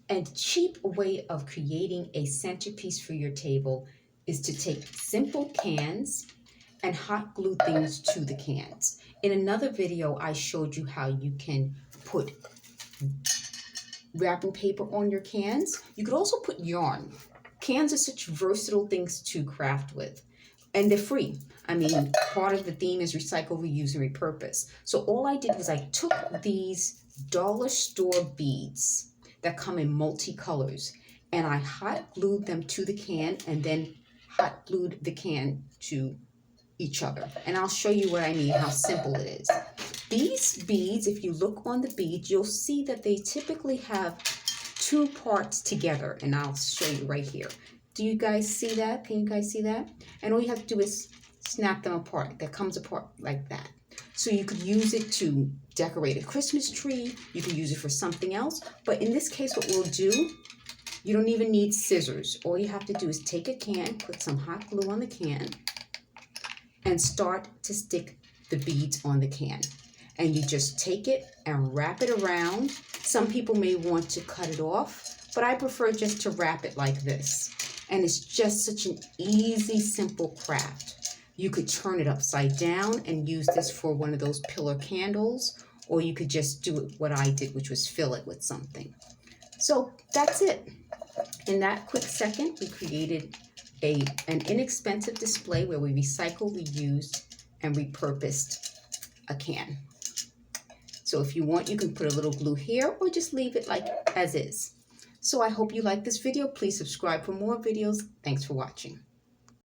And cheap way of creating a centerpiece for your table is to take simple cans and hot glue things to the cans. In another video, I showed you how you can put wrapping paper on your cans. You could also put yarn. Cans are such versatile things to craft with, and they're free. I mean, part of the theme is recycle, reuse, and repurpose. So all I did was I took these dollar store beads that come in multicolors, and I hot glued them to the can and then hot glued the can to each other. And I'll show you what I mean, how simple it is. These beads, if you look on the beads, you'll see that they typically have two parts together, and I'll show you right here. Do you guys see that? Can you guys see that? And all you have to do is snap them apart. That comes apart like that. So you could use it to decorate a Christmas tree. You could use it for something else. But in this case, what we'll do, you don't even need scissors. All you have to do is take a can, put some hot glue on the can, and start to stick the beads on the can. And you just take it and wrap it around. Some people may want to cut it off, but I prefer just to wrap it like this. And it's just such an easy, simple craft. You could turn it upside down and use this for one of those pillar candles, or you could just do it what I did, which was fill it with something. So that's it. In that quick second, we created an inexpensive display where we recycled, reused, and repurposed a can. So if you want, you can put a little glue here or just leave it like as is. So I hope you like this video. Please subscribe for more videos. Thanks for watching.